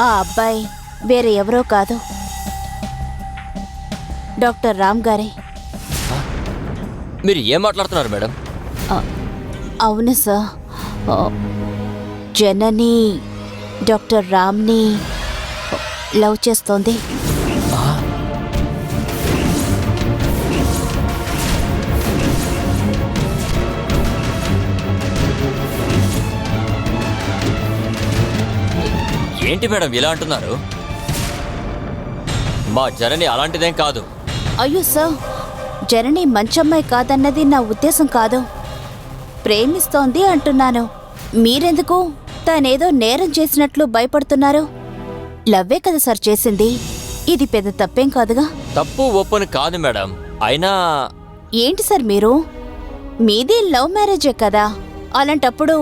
ఆ అబ్బాయి వేరే ఎవరో కాదు, డాక్టర్ రామ్ గారే. మీరు ఏం మాట్లాడుతున్నారు మేడం? అవును సార్. జనని డాక్టర్ రామ్ని లవ్ చేస్తోంది. ఏంటి మేడం ఇలా అంటున్నారు? మా జనని అలాంటిదేం కాదు. అయ్యో సార్, జనని మంచమ్మాయి కాదన్నది నా ఉద్దేశం కాదు. ప్రేమిస్తోంది అంటున్నాను. మీరెందుకు తనేదో నేరం చేసినట్లు భయపడుతున్నారు? లవ్వే కదా సార్ చేసింది. ఇది పెద్ద తప్పేం కాదుగా. తప్పు ఒప్పని కాదు మేడం. అయినా ఏంటి సార్ మీరు? మీది లవ్ మ్యారేజే కదా. అలాంటప్పుడు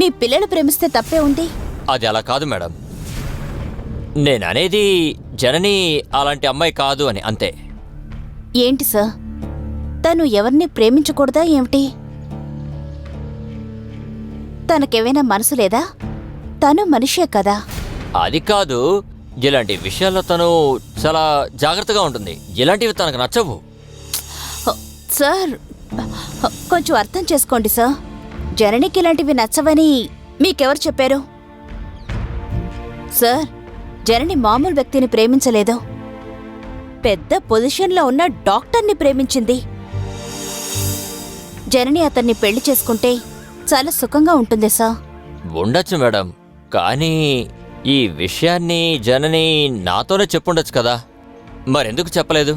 మీ పిల్లలు ప్రేమిస్తే తప్పే ఉంది. అది అలా కాదు మేడం. నేననేది జనని అలాంటి అమ్మాయి కాదు అని, అంతే. ఏంటి సార్, తను ఎవరిని ప్రేమించకూడదా ఏమిటి? తనకేమైనా మనసు లేదా? తను మనిషే కదా. అది కాదు, ఇలాంటి విషయాల్లో తను చాలా జాగ్రత్తగా ఉంటుంది. ఇలాంటివి తనకు నచ్చవు. సార్, కొంచెం అర్థం చేసుకోండి సార్. జననికి ఇలాంటివి నచ్చవని మీకెవరు చెప్పారు? సార్, జనని మామూలు వ్యక్తిని ప్రేమించలేదు, పెద్ద పొజిషన్లో ఉన్న డాక్టర్ని ప్రేమించింది. జనని అతన్ని పెళ్లి చేసుకుంటే చాలా సుఖంగా ఉంటుంది సార్. ఉండొచ్చు మేడం, కానీ ఈ విషయాన్ని జనని నాతోనే చెప్పుండొచ్చు కదా. మరెందుకు చెప్పలేదు?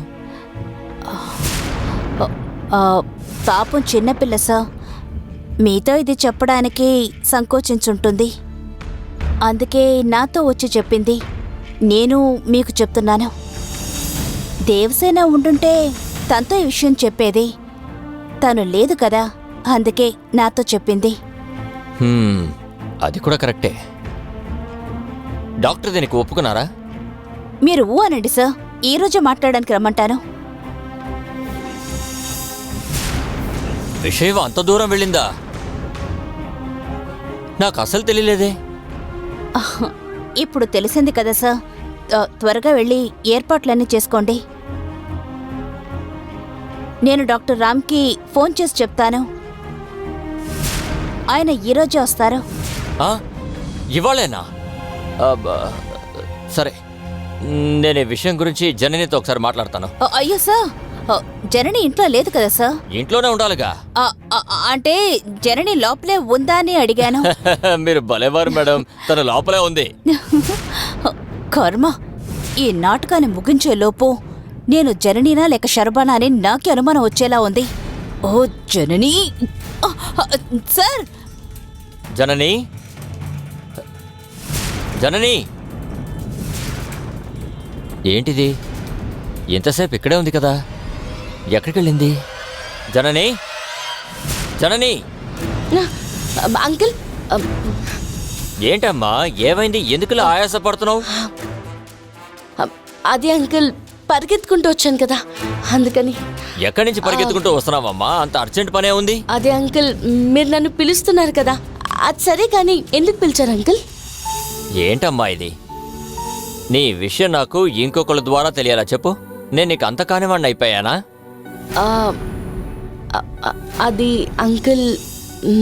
పాపం చిన్నపిల్ల సార్, మీతో ఇది చెప్పడానికి సంకోచించుంటుంది. అందుకే నాతో వచ్చి చెప్పింది. నేను మీకు చెప్తున్నాను. దేవసేన ఉండుంటే తనతో ఈ విషయం చెప్పేది. తను లేదు కదా, అందుకే నాతో చెప్పింది. అది కూడా కరెక్టే. డాక్టర్ దీనికి ఒప్పుకున్నారా? మీరు ఊ అనండి సార్, ఈరోజే మాట్లాడడానికి రమ్మంటాను. విషయం అంత దూరం వెళ్ళిందా? నాకు అసలు తెలియలేదే. ఇప్పుడు తెలిసింది కదా సార్. త్వరగా వెళ్ళి ఏర్పాట్లన్నీ చేసుకోండి. నేను డాక్టర్ రామ్కి ఫోన్ చేసి చెప్తాను. ఆయన ఈరోజే వస్తారు. ఇవాళేనా? సరే, నేను ఈ విషయం గురించి జననితో ఒకసారి మాట్లాడతాను. అయ్యో సార్, జనని ఇంట్లో లేదు కదా సార్. ఇంట్లోనే ఉండాలిగా. అంటే జనని లోపలే ఉందా అని అడిగాను. మీరు భలేవారు మేడం, తన లోపలే ఉంది. కర్మ, ఈ నాటకాన్ని ముగించే లోపు నేను జననీనా లేక శర్బానా అని నాకే అనుమానం వచ్చేలా ఉంది. ఓ జనని సార్. జనని, జనని, ఏంటిది? ఎంతసేపు ఇక్కడే ఉంది కదా, ఎక్కడికి వెళ్ళింది? జనని, జనని. అంకుల్, ఏంటమ్మా, ఏమైంది? ఎందుకులా ఆయాసపడుతున్నావు? అది అంకుల్, పరిగెత్తుకుంటూ వచ్చాను కదా, అందుకని. ఎక్కడి నుంచి పరిగెత్తుకుంటూ వస్తున్నావమ్మా? అంత అర్జెంట్ పనే ఉంది. అదే అంకుల్, మీరు నన్ను పిలుస్తున్నారు కదా. అది సరే, కానీ ఎందుకు పిలిచారు అంకుల్? ఏంటమ్మా ఇది? నీ విషయం నాకు ఇంకొకళ్ళ ద్వారా తెలియాలా చెప్పు. నేను నీకు అంత కానివాడిని అయిపోయానా? అది అంకుల్,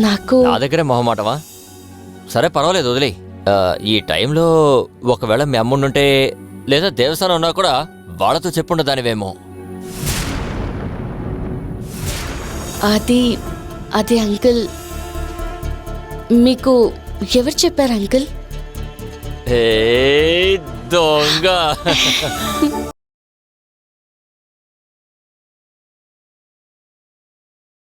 నాకు నా దగ్గరే మొహమాటమా? సరే పర్వాలేదు, వదిలే. ఈ టైంలో ఒకవేళ మీ అమ్ముండుంటే లేదా దేవస్థానం ఉన్నా కూడా వాళ్ళతో చెప్పుండ దానివేమో. అది అంకుల్, మీకు ఎవరు చెప్పారు అంకుల్? దొంగ.